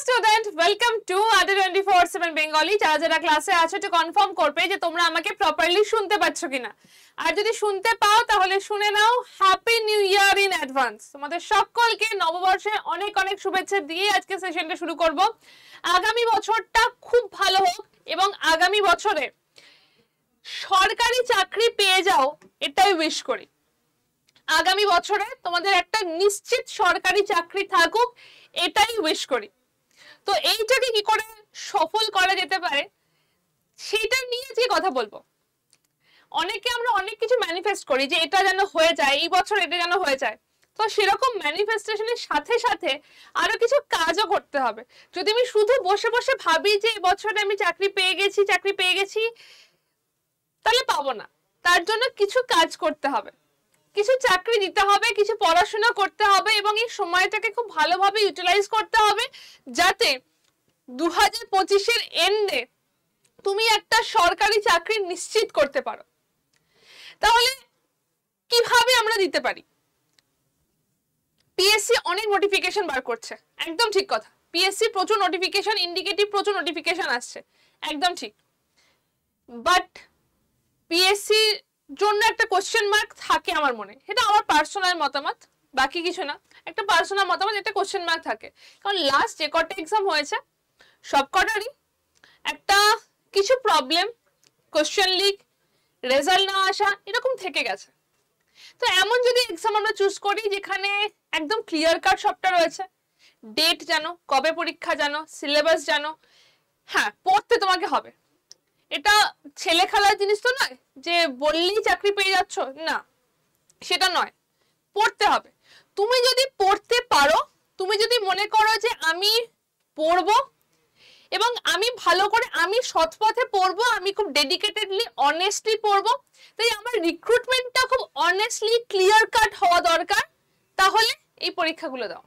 Student, welcome to আড্ডা 24/7 Bengali. যারা যারা ক্লাসে আছো একটু কনফার্ম করবে যে তোমরা আমাকে প্রপারলি শুনতে পাচ্ছ কিনা। আর যদি শুনতে পাও তাহলে শুনে নাও happy new year in advance. তোমাদের সকলকে নববর্ষে অনেক অনেক শুভেচ্ছা দিয়ে আজকে সেশনটা শুরু করব। আগামী বছরটা খুব ভালো হোক এবং আগামী বছরে সরকারি চাকরি পেয়ে যাও, এটাই উইশ করি। আগামী বছরে তোমাদের একটা নিশ্চিত সরকারি চাকরি থাকুক, এটাই উইশ করি। তো এইটাকে কি করে সফল করা যেতে পারে সেটা নিয়ে যে কথা বলবো। অনেকে আমরা অনেক কিছু ম্যানিফেস্ট করি যে এটা যেন হয়ে যায়, এই বছর এটা যেন হয়ে যায়। তো সেরকম ম্যানিফেস্টেশনের সাথে সাথে আরো কিছু কাজও করতে হবে। যদি আমি শুধু বসে বসে ভাবি যে এই বছরে আমি চাকরি পেয়ে গেছি তাহলে পাবো না। তার জন্য কিছু কাজ করতে হবে, কিছু চাকরি দিতে হবে, কিছু পড়াশোনা করতে হবে এবং এই সময়টাকে খুব ভালোভাবে ইউটিলাইজ করতে হবে যাতে 2025-এর এন্ডে তুমি একটা সরকারি চাকরি নিশ্চিত করতে পারো। তাহলে কিভাবে আমরা দিতে পারি? পিএসসি অনেক নোটিফিকেশন বার করছে, একদম ঠিক কথা। পিএসসি প্রচুর নোটিফিকেশন, ইন্ডিকেটিভ প্রচুর নোটিফিকেশন আসছে, একদম ঠিক। বাট পিএসসি জন্য একটা কোশ্চেন মার্ক থাকে আমার মনে, এটা আমার পার্সোনাল মতামত, বাকি কিছু না। একটা পার্সোনাল মতামত, একটা কোশ্চেন মার্ক থাকে। কারণ লাস্ট যে কটা এক্সাম হয়েছে সব কটারই একটা কিছু প্রবলেম, কোশ্চেন লিক, রেজাল্ট না আসা, এরকম থেকে গেছে। তো এমন যদি এক্সাম আমরা চুজ করি যেখানে একদম ক্লিয়ার কাট সবটা রয়েছে, ডেট জানো, কবে পরীক্ষা জানো, সিলেবাস জানো, হ্যাঁ পড়তে তোমাকে হবে। এটা ছেলে খেলার জিনিস তো নয় যে বললেই চাকরি পেয়ে যাচ্ছ, না সেটা নয়, পড়তে হবে। তুমি যদি পড়তে পারো, তুমি যদি মনে করো যে আমি পড়বো এবং আমি ভালো করে, আমি সৎ পথে পড়বো, আমি খুব ডেডিকেটেডলি অনেস্টলি পড়বো, তাই আমার রিক্রুটমেন্টটা খুব অনেস্টলি ক্লিয়ার কাট হওয়া দরকার, তাহলে এই পরীক্ষাগুলো দাও।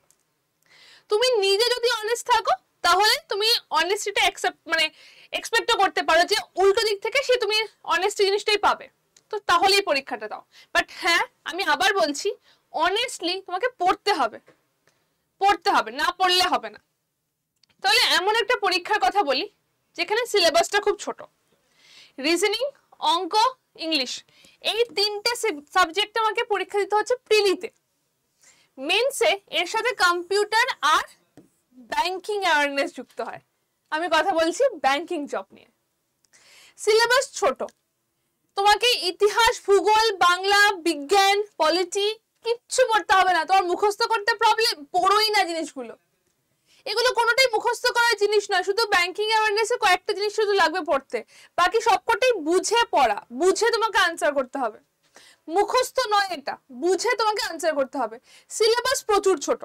তুমি নিজে যদি অনেস্ট থাকো তাহলে তুমি অনেস্টিটা এক্সপেক্টও করতে পারো যে উল্টো দিক থেকে সে তুমি অনেস্টি জিনিসটাই পাবে, তো তাহলেই পরীক্ষাটা দাও। বাট হ্যাঁ, আমি আবার বলছি, অনেস্টলি তোমাকে পড়তে হবে, না পড়লে হবে না। তাহলে এমন একটা পরীক্ষার কথা বলি যেখানে সিলেবাসটা খুব ছোট। রিজনিং, অঙ্ক, ইংলিশ, এই তিনটে সাবজেক্ট আমাকে পরীক্ষা দিতে হচ্ছে প্রিলিতে। মেন্সে এর সাথে কম্পিউটার আর ব্যাংকিং অ্যাওয়ারনেস যুক্ত হয়। আমি কথা বলছি ব্যাংকিং জব নিয়ে। সিলেবাস ছোট, তোমাকে ইতিহাস, ভূগোল, বাংলা, বিজ্ঞান, পলিটি কিচ্ছু পড়তে হবে না। তোমার মুখস্থ করতে প্রবলেম, পড়োই না জিনিসগুলো। এগুলো কোনোটাই মুখস্থ করার জিনিস নয়, শুধু ব্যাংকিং অ্যাওয়ারনেসে কয়েকটা জিনিস শুধু লাগবে পড়তে, বাকি সবকটাই বুঝে পড়া, বুঝে তোমাকে আনসার করতে হবে। মুখস্থ নয়, এটা বুঝে তোমাকে আনসার করতে হবে। সিলেবাস প্রচুর ছোট।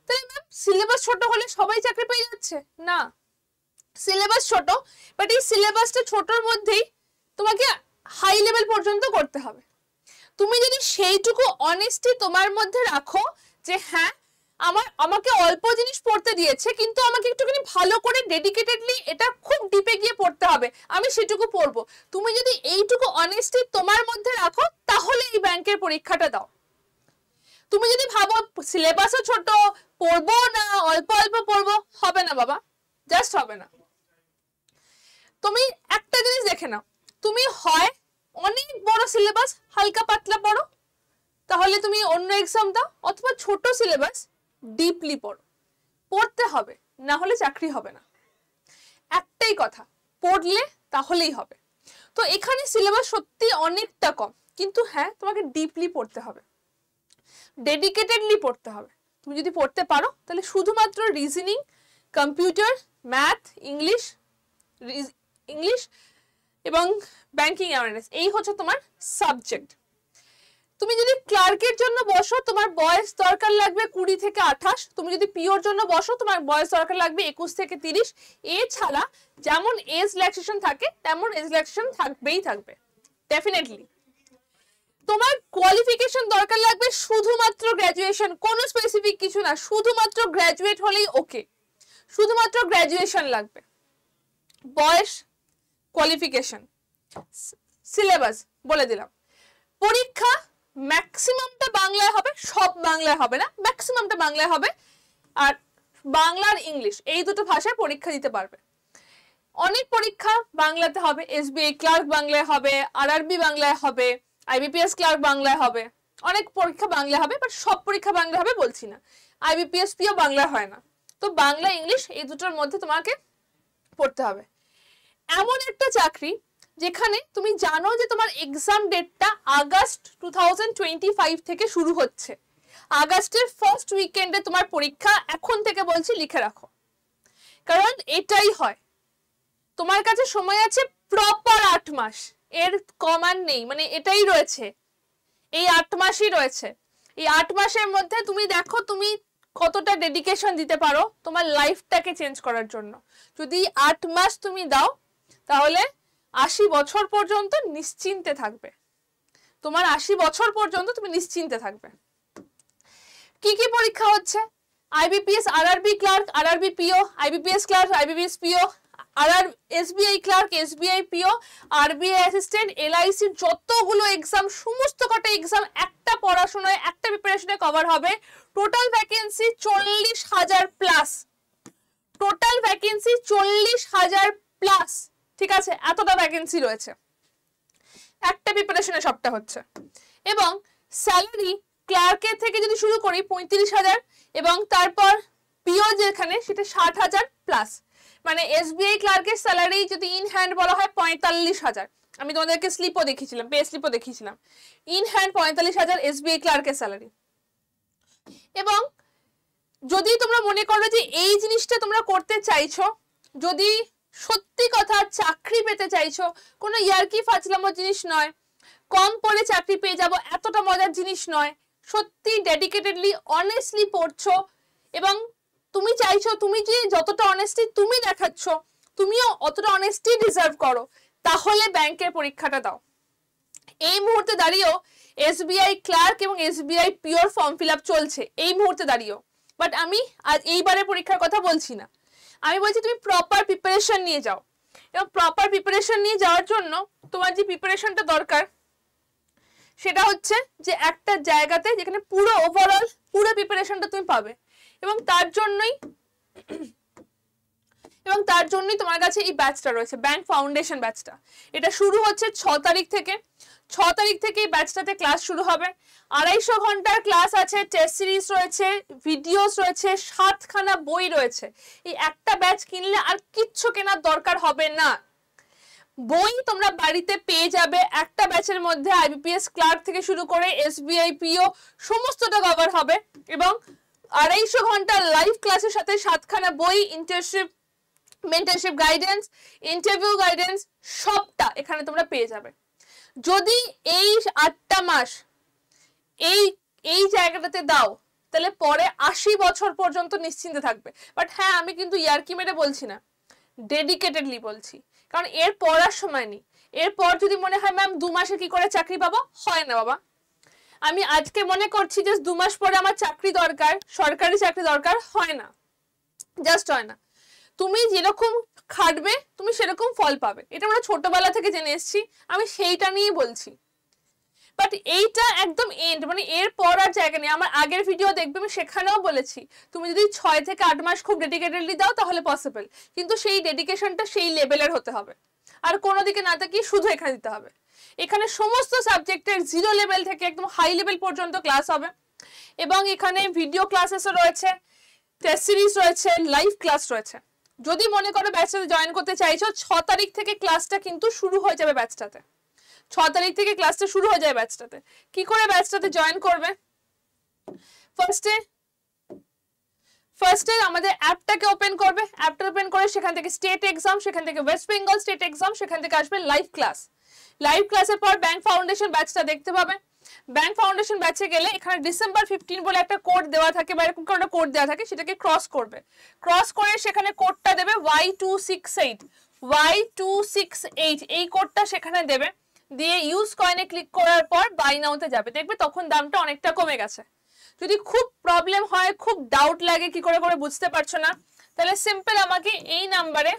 তাই ম্যাম সিলেবাস ছোট হলে সবাই চাকরি পেয়ে যাচ্ছে না, সিলেবাস ছোট, বাট এই সিলেবাসটা ছোটর মধ্যেই তোমাকে হাই লেভেল পর্যন্ত করতে হবে। তুমি যদি সেইটুকু অনেস্টি তোমার মধ্যে রাখো যে হ্যাঁ আমাকে অল্প জিনিস পড়তে দিয়েছে কিন্তু আমাকে একটুখানি ভালো করে ডেডিকেটেডলি এটা খুব ডিপে গিয়ে পড়তে হবে, আমি সেটুকু পড়বো, তুমি যদি এইটুকু অনেস্টি তোমার মধ্যে রাখো তাহলে এই ব্যাংকের পরীক্ষাটা দাও। তুমি যদি ভাবো সিলেবাসও ছোট, পড়বো না, অল্প অল্প পড়বো, হবে না বাবা, জাস্ট হবে না। তুমি একটা জিনিস দেখে নাও, তুমি হয় অনেক বড় সিলেবাস হালকা পাতলা পড়ো, তাহলে তুমি অন্য এক্সাম দাও, অথবা ছোট সিলেবাস ডিপলি পড়ো। পড়তে হবে, না হলে চাকরি হবে না। একটাই কথা, পড়লে তাহলেই হবে। তো এখানে সিলেবাস সত্যি অনেকটা কম, কিন্তু হ্যাঁ তোমাকে ডিপলি পড়তে হবে, ডেডিকেটেডলি পড়তে হবে। তুমি যদি পড়তে পারো তাহলে শুধুমাত্র রিজনিং, কম্পিউটার, ম্যাথ, ইংলিশ এবং ব্যাংকিং অ্যাওয়ারনেস, এই হচ্ছে তোমার সাবজেক্ট। তুমি যদি ক্লার্কের জন্য বসো তোমার বয়স দরকার লাগবে 20 থেকে 28, তুমি যদি পিওর জন্য বসো তোমার বয়স দরকার লাগবে 21 থেকে 30। এছাড়া যেমন এজ রিল্যাক্সেশন থাকে তেমন এজ রিল্যাক্সেশন থাকবে ডেফিনেটলি। তোমার কোয়ালিফিকেশন দরকার লাগবে শুধুমাত্র গ্র্যাজুয়েশন, কোনো স্পেসিফিক কিছু না, শুধুমাত্র গ্র্যাজুয়েট হলেই ওকে, শুধুমাত্র গ্র্যাজুয়েশন লাগবে। বয়স, কোয়ালিফিকেশন, সিলেবাস বলে দিলাম। পরীক্ষা ম্যাক্সিমামটা বাংলায় হবে, সব বাংলায় হবে না, ম্যাক্সিমামটা বাংলায় হবে। আর বাংলা আর ইংলিশ এই দুটো ভাষায় পরীক্ষা দিতে পারবে। অনেক পরীক্ষা বাংলাতে হবে, এসবিআই ক্লার্ক বাংলায় হবে, আরআরবি বাংলায় হবে, আইবিপিএস ক্লার্ক বাংলায় হবে, অনেক পরীক্ষা বাংলা হবে, বাট সব পরীক্ষা বাংলা হবে বলছি না। আইবিপিএস পিও বাংলা হয় না। তো বাংলা ইংলিশ এই দুটোর মধ্যে তোমাকে পড়তে হবে। এমন একটা চাকরি যেখানে তুমি জানো যে তোমার এক্সাম ডেটটা আগস্ট 2025 থেকে শুরু হচ্ছে, আগস্টের ফার্স্ট উইকেন্ডে তোমার পরীক্ষা, এখন থেকে বলছি লিখে রাখো, কারণ এটাই হয়। তোমার কাছে সময় আছে প্রপার 8 মাস, এর কমান নেই, মানে এটাই রয়েছে, এই 8 মাসই রয়েছে। এই 8 মাসের মধ্যে তুমি দেখো তুমি কতটা ডেডিকেশন দিতে পারো তোমার লাইফটাকে চেঞ্জ করার জন্য। যদি 8 মাস তুমি দাও তাহলে 80 বছর পর্যন্ত নিশ্চিন্তে থাকবে, তোমার 80 বছর পর্যন্ত তুমি নিশ্চিন্তে থাকবে। কি কি পরীক্ষা হচ্ছে? IBPS, RRB clerk, RRB PO, IBPS clerk, IBPS PO, SBI clerk, SBI PO, RBI assistant, এলআইসির যতগুলো এক্সাম, সমস্ত কটা এক্সাম একটা পড়াশোনায়, একটা প্রিপারেশনে কভার হবে। Total vacancy 40,000 plus, total vacancy 40,000 plus, ঠিক আছে? এতটা ভ্যাকেন্সি রয়েছে, একটা প্রিপারেশনে সবটা হচ্ছে। এবং স্যালারি ক্লার্কের থেকে যদি শুরু করি 35,000, এবং তারপর পিও যেখানে সেটা 60,000 প্লাস। মানে এসবিআই ক্লার্কের স্যালারি যদি ইন হ্যান্ড বলা হয় 45,000, আমি তোমাদেরকে স্লিপও দেখিয়েছিলাম, পে স্লিপও দেখিয়েছিলাম, ইন হ্যান্ড 45,000 এসবিআই ক্লার্কের স্যালারি। এবং যদি তোমরা মনে করো যে এই জিনিসটা তোমরা করতে চাইছো, যদি সত্যি কথা চাকরি পেতে চাইছো, কোনো ইয়ার্কি ফাজলামো জিনিস নয়, কম পড়ে চাকরি পেয়ে যাব এতটা মজার জিনিস নয়, সত্যি ডেডিকেটেডলি অনেস্টলি পড়ছো এবং তুমি চাইছো তুমি যে যতটা অনেস্টি তুমি দেখাচ্ছ তুমিও অতটা অনেস্টি ডিজার্ভ করো, তাহলে ব্যাংকের পরীক্ষাটা দাও। এই মুহূর্তে দাঁড়িয়েও এসবিআই ক্লার্ক এবং SBI pure form fill up চলছে এই মুহূর্তে দাঁড়িয়েও, বাট আমি আজ এইবারে পরীক্ষার কথা বলছি না, আমি বলছি তুমি প্রপার প্রিপারেশন নিয়ে যাও। এবং প্রপার প্রিপারেশন নিয়ে যাওয়ার জন্য তোমার যে প্রিপারেশনটা দরকার সেটা হচ্ছে যে একটা জায়গাতে যেখানে পুরো ওভারঅল পুরো প্রিপারেশনটা তুমি পাবে। এবং তার জন্যই তোমার কাছে এই ব্যাচটা রয়েছে, ব্যাংক ফাউন্ডেশন ব্যাচটা। এটা শুরু হচ্ছে 6 তারিখ থেকে। 6 তারিখ থেকে এই ব্যাচটাতে ক্লাস শুরু হবে। 250 ঘন্টার ক্লাস আছে, টেস্ট সিরিজ রয়েছে, ভিডিওস রয়েছে, 7খানা বই রয়েছে। এই একটা ব্যাচ কিনলে আর কিচ্ছু কেনার দরকার হবে না, বই তোমরা বাড়িতে পেয়ে যাবে। একটা ব্যাচের মধ্যে আইবিপিএস ক্লার্ক থেকে শুরু করে এসবিআই পিও সমস্তটা কভার হবে। এবং 250 ঘন্টার লাইভ ক্লাসের সাথে 7খানা বই, internship, mentorship guidance, interview guidance সবটা এখানে তোমরা পেয়ে যাবে। যদি এই 8টা মাস এই জায়গাটাতে দাও তাহলে পরে 80 বছর পর্যন্ত নিশ্চিন্তে থাকবে। বাট হ্যাঁ, আমি কিন্তু ইয়ার্কি মেরে বলছি না, ডেডিকেটেডলি বলছি, কারণ এর পড়ার সময় নেই। এরপর যদি মনে হয় ম্যাম 2 মাসে কি করে চাকরি পাবো, হয় না বাবা। আমি আজকে মনে করছি যে 2 মাস পরে আমার চাকরি দরকার, সরকারি চাকরি দরকার, হয় না, জাস্ট হয় না। তুমি যেরকম খাটবে তুমি সেরকম ফল পাবে, এটা আমরা ছোটবেলা থেকে জেনে এসেছি, আমি সেইটা নিয়েই বলছি। বাট এইটা একদম এন্ড, মানে এর পর আর জায়গা নেই। আমার আগের ভিডিও দেখবে, আমি সেখানেও বলেছি তুমি যদি 6 থেকে 8 মাস খুব ডেডিকেটেডলি দাও তাহলে পসিবল, কিন্তু সেই ডেডিকেশনটা সেই লেভেলের হতে হবে, আর কোনো দিকে না তাকিয়ে শুধু এখানে দিতে হবে। এখানে সমস্ত সাবজেক্টের 0 লেভেল থেকে একদম হাই লেভেল পর্যন্ত ক্লাস হবে। এবং এখানে ভিডিও ক্লাসেসও রয়েছে, টেস্ট সিরিজ রয়েছে, লাইভ ক্লাস রয়েছে। যদি মনে করো ব্যাচটাতে জয়েন করতে চাইছো, 6 তারিখ থেকে ক্লাসটা কিন্তু শুরু হয়ে যাবে ব্যাচটাতে। 6 তারিখ থেকে ক্লাসটা শুরু হয়ে যায় ব্যাচটাতে। কি করে ব্যাচটাতে জয়েন করবে? ফার্স্টে আমাদের অ্যাপটাকে ওপেন করবে। অ্যাপটা ওপেন করে সেখান থেকে স্টেট এক্সাম, সেখান থেকে ওয়েস্ট বেঙ্গল স্টেট এক্সাম, সেখান থেকে আসবে লাইভ ক্লাস। লাইভ ক্লাসের পর ব্যাংক ফাউন্ডেশন ব্যাচটা দেখতে পাবে। ব্যাংক ফাউন্ডেশন ব্যাচে গেলে এখানে ডিসেম্বর 15 বলে একটা কোড দেওয়া থাকে বা এরকম একটা কোড দেওয়া থাকে, সেটাকে ক্রস করবে। ক্রস করে সেখানে কোডটা দেবে Y268 এই কোডটা সেখানে দেবে, দিয়ে ইউজ কয়েনে ক্লিক করার পর বাই নাওতে যাবে। দেখবে তখন দামটা অনেকটা কমে গেছে। যদি খুব প্রবলেম হয়, খুব ডাউট লাগে কি করে বুঝতে পারছো না, তাহলে সিম্পল আমাকে এই নাম্বারে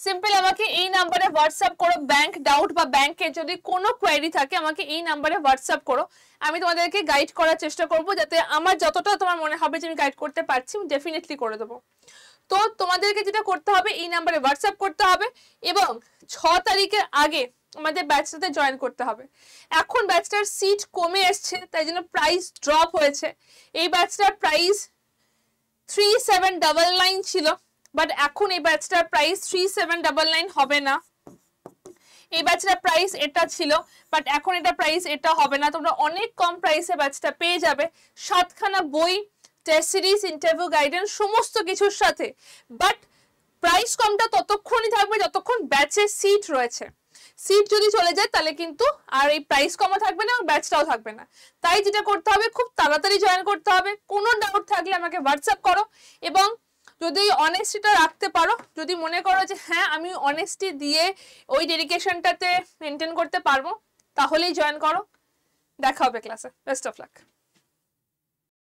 সিম্পল আমাকে এই নাম্বারে হোয়াটসঅ্যাপ করো, ব্যাংক ডাউট বা ব্যাংকে যদি কোনো কোয়েরি থাকে আমাকে এই নাম্বারে হোয়াটসঅ্যাপ করো, আমি তোমাদেরকে গাইড করার চেষ্টা করব, যাতে আমার যতটা তোমার মনে হবে যে আমি গাইড করতে পারছি আমি ডেফিনেটলি করে দেবো। তো তোমাদেরকে যেটা করতে হবে এই নাম্বারে হোয়াটসঅ্যাপ করতে হবে এবং 6 তারিখের আগে আমাদের ব্যাচটাতে জয়েন করতে হবে। এখন ব্যাচটার সিট কমে এসছে তাই জন্য প্রাইস ড্রপ হয়েছে। এই ব্যাচটার প্রাইস 3799 ছিল, বাট এখন এই ব্যাচটার প্রাইস 3799 হবে না। এই ব্যাচটার প্রাইস এটা ছিল, বাট এখন এটা প্রাইস এটা হবে না। তোমরা অনেক কম প্রাইসে ব্যাচটা পেয়ে যাবে, 7খানা বই, টেস্ট সিরিজ, ইন্টারভিউ গাইডেন্স সমস্ত কিছুর সাথে। বাট প্রাইস কমটা ততক্ষণই থাকবে যতক্ষণ ব্যাচে সিট রয়েছে। সিট যদি চলে যায় তাহলে কিন্তু আর এই প্রাইস কমা থাকবে না এবং ব্যাচটাও থাকবে না। তাই যেটা করতে হবে খুব তাড়াতাড়ি জয়েন করতে হবে। কোনো ডাউট থাকলে আমাকে হোয়াটসঅ্যাপ করো এবং যদি অনেস্টিটা রাখতে পারো, যদি মনে করো যে হ্যাঁ আমি অনেস্টি দিয়ে ওই ডেডিকেশনটাতে মেনটেন করতে পারবো, তাহলেই জয়েন করো। দেখা হবে ক্লাসে। Best of luck.